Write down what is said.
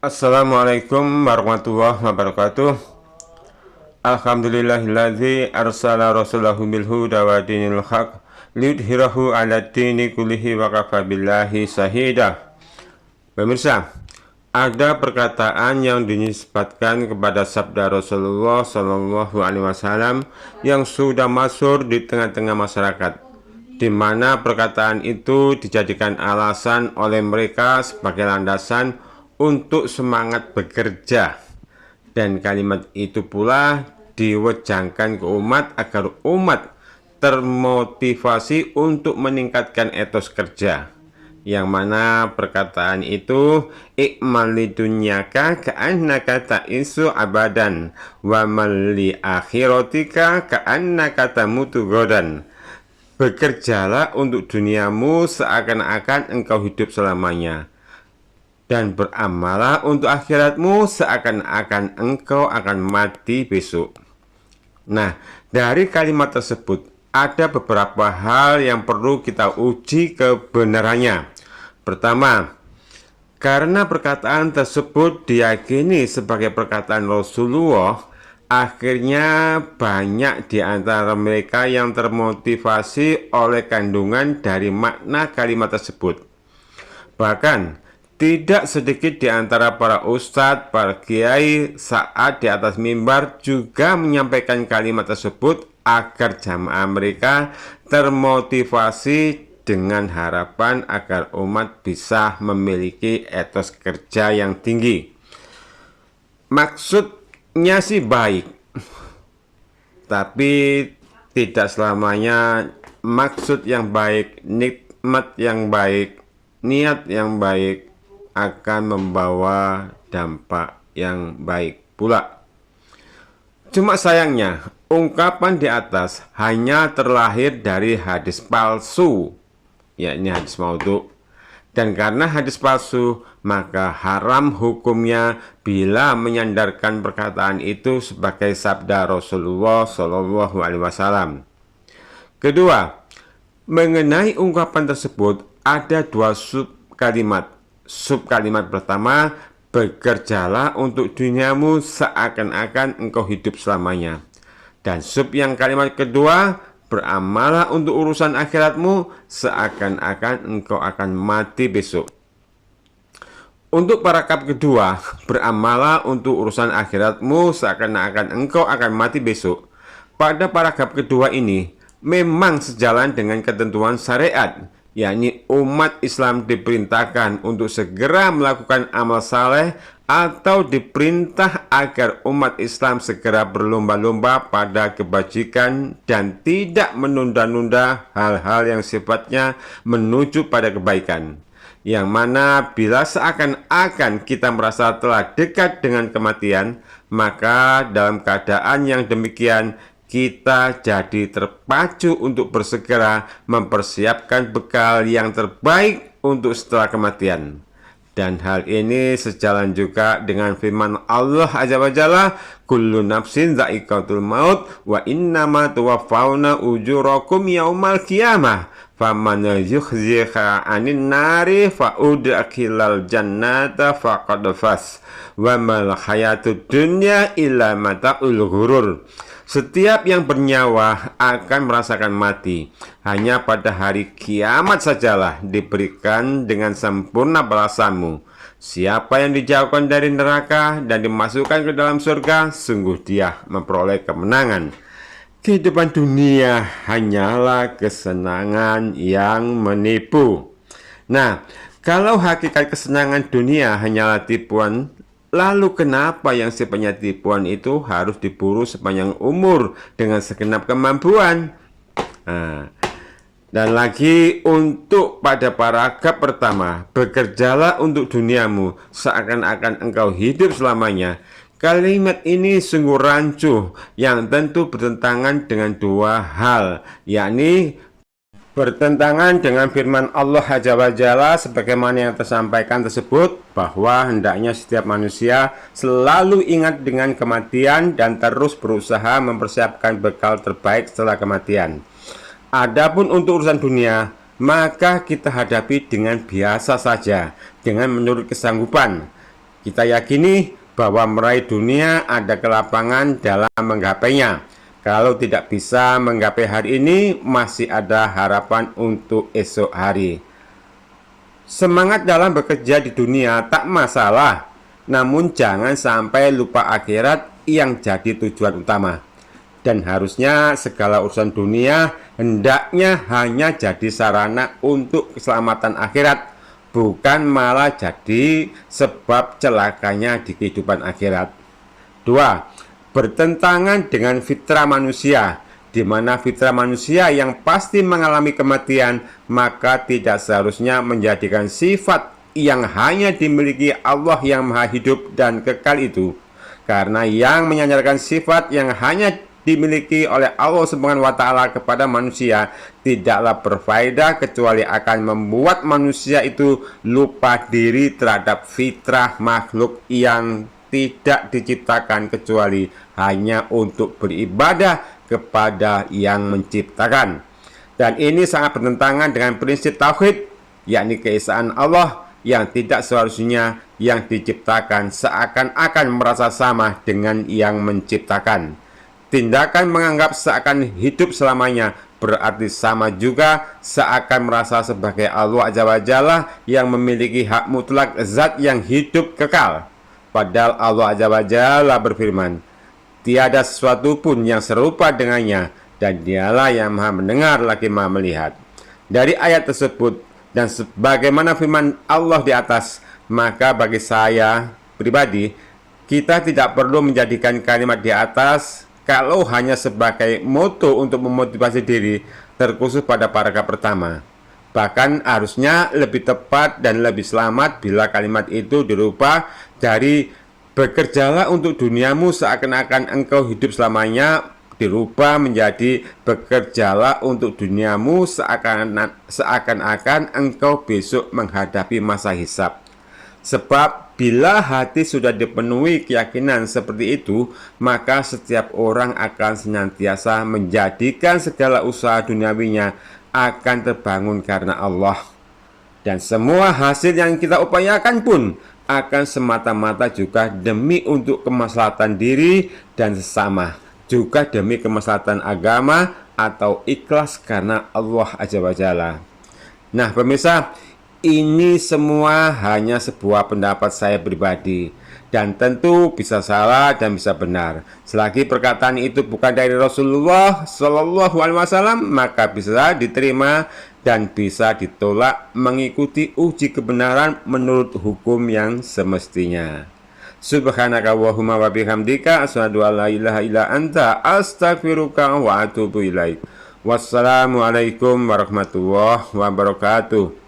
Assalamualaikum warahmatullahi wabarakatuh. Alhamdulillahilladzi arsala rasulahu bil huda wa dinil haq liyudhhirahu 'ala dini kullihi wa kafa billahi shahida. Pemirsa, ada perkataan yang dinisbatkan kepada sabda Rasulullah Shallallahu Alaihi Wasallam yang sudah masyhur di tengah-tengah masyarakat, di mana perkataan itu dijadikan alasan oleh mereka sebagai landasan untuk semangat bekerja, dan kalimat itu pula diwejangkan ke umat agar umat termotivasi untuk meningkatkan etos kerja, yang mana perkataan itu ikmal lidunyaka ka'annaka ta'isu abadan wa mali akhiratika ka'annaka tamutu godan. Bekerjalah untuk duniamu seakan-akan engkau hidup selamanya, dan beramalah untuk akhiratmu seakan-akan engkau akan mati besok. Nah, dari kalimat tersebut ada beberapa hal yang perlu kita uji kebenarannya. Pertama, karena perkataan tersebut diyakini sebagai perkataan Rasulullah, akhirnya banyak di antara mereka yang termotivasi oleh kandungan dari makna kalimat tersebut. Bahkan tidak sedikit di antara para ustadz, para kiai saat di atas mimbar juga menyampaikan kalimat tersebut agar jamaah mereka termotivasi dengan harapan agar umat bisa memiliki etos kerja yang tinggi. Maksudnya sih baik, tapi tidak selamanya maksud yang baik, nikmat yang baik, niat yang baik akan membawa dampak yang baik pula. Cuma sayangnya, ungkapan di atas hanya terlahir dari hadis palsu, yakni hadis maudhu. Dan karena hadis palsu, maka haram hukumnya bila menyandarkan perkataan itu sebagai sabda Rasulullah Shallallahu Alaihi Wasallam. Kedua, mengenai ungkapan tersebut ada dua sub kalimat. Sub kalimat pertama, bekerjalah untuk duniamu seakan-akan engkau hidup selamanya. Dan sub yang kalimat kedua, beramalah untuk urusan akhiratmu seakan-akan engkau akan mati besok. Untuk paragraf kedua, beramalah untuk urusan akhiratmu seakan-akan engkau akan mati besok. Pada paragraf kedua ini memang sejalan dengan ketentuan syariat, yakni umat Islam diperintahkan untuk segera melakukan amal saleh atau diperintah agar umat Islam segera berlomba-lomba pada kebajikan dan tidak menunda-nunda hal-hal yang sifatnya menuju pada kebaikan. Yang mana bila seakan-akan kita merasa telah dekat dengan kematian, maka dalam keadaan yang demikian kita jadi terpacu untuk bersegera mempersiapkan bekal yang terbaik untuk setelah kematian. Dan hal ini sejalan juga dengan firman Allah Azza wa Jalla, kullu nafsin dha'iqatul maut wa innama tuwaffawna ujurakum yaumal qiyamah faman yukhziha 'anin nari fa udkhilal jannata faqad faz wa mal hayatud dunya illa mata'ul ghurur. Setiap yang bernyawa akan merasakan mati. Hanya pada hari kiamat sajalah diberikan dengan sempurna balasanmu. Siapa yang dijauhkan dari neraka dan dimasukkan ke dalam surga, sungguh dia memperoleh kemenangan. Kehidupan dunia hanyalah kesenangan yang menipu. Nah, kalau hakikat kesenangan dunia hanyalah tipuan, lalu kenapa yang sifatnya tipuan itu harus diburu sepanjang umur dengan segenap kemampuan? Dan lagi untuk pada paragraf pertama, bekerjalah untuk duniamu seakan-akan engkau hidup selamanya. Kalimat ini sungguh rancu yang tentu bertentangan dengan dua hal, yakni bertentangan dengan firman Allah Azza wa Jalla sebagaimana yang tersampaikan tersebut, bahwa hendaknya setiap manusia selalu ingat dengan kematian dan terus berusaha mempersiapkan bekal terbaik setelah kematian. Adapun untuk urusan dunia, maka kita hadapi dengan biasa saja, dengan menurut kesanggupan. Kita yakini bahwa meraih dunia ada kelapangan dalam menggapainya. Kalau tidak bisa menggapai hari ini, masih ada harapan untuk esok hari. Semangat dalam bekerja di dunia tak masalah, namun jangan sampai lupa akhirat yang jadi tujuan utama. Dan harusnya segala urusan dunia hendaknya hanya jadi sarana untuk keselamatan akhirat, bukan malah jadi sebab celakanya di kehidupan akhirat. 2. Bertentangan dengan fitrah manusia, di mana fitrah manusia yang pasti mengalami kematian, maka tidak seharusnya menjadikan sifat yang hanya dimiliki Allah yang maha hidup dan kekal itu. Karena yang menyandarkan sifat yang hanya dimiliki oleh Allah Subhanahu wa Ta'ala kepada manusia tidaklah berfaedah, kecuali akan membuat manusia itu lupa diri terhadap fitrah makhluk yang tidak diciptakan kecuali hanya untuk beribadah kepada yang menciptakan. Dan ini sangat bertentangan dengan prinsip tauhid, yakni keesaan Allah yang tidak seharusnya yang diciptakan seakan-akan merasa sama dengan yang menciptakan. Tindakan menganggap seakan hidup selamanya berarti sama juga seakan merasa sebagai Allah Azza wa Jalla yang memiliki hak mutlak zat yang hidup kekal. Padahal Allah Azza wa Jalla berfirman, tiada sesuatu pun yang serupa dengannya, dan dialah yang maha mendengar lagi maha melihat. Dari ayat tersebut dan sebagaimana firman Allah di atas, maka bagi saya pribadi, kita tidak perlu menjadikan kalimat di atas kalau hanya sebagai moto untuk memotivasi diri, terkhusus pada paragraf pertama. Bahkan harusnya lebih tepat dan lebih selamat bila kalimat itu dirubah dari bekerjalah untuk duniamu seakan-akan engkau hidup selamanya, dirubah menjadi bekerjalah untuk duniamu seakan-akan engkau besok menghadapi masa hisab. Sebab bila hati sudah dipenuhi keyakinan seperti itu, maka setiap orang akan senantiasa menjadikan segala usaha duniawinya akan terbangun karena Allah. Dan semua hasil yang kita upayakan pun akan semata-mata juga demi untuk kemaslahatan diri dan sesama, juga demi kemaslahatan agama atau ikhlas karena Allah Azza wa Jalla. Nah pemirsa, ini semua hanya sebuah pendapat saya pribadi, dan tentu bisa salah dan bisa benar. Selagi perkataan itu bukan dari Rasulullah Shallallahu Alaihi Wasallam, maka bisa diterima dan bisa ditolak mengikuti uji kebenaran menurut hukum yang semestinya. Subhanaka Allahumma wa bihamdika asyhadu an la ilaha illa anta astaghfiruka wa atubu ilaik. Wassalamualaikum warahmatullahi wabarakatuh.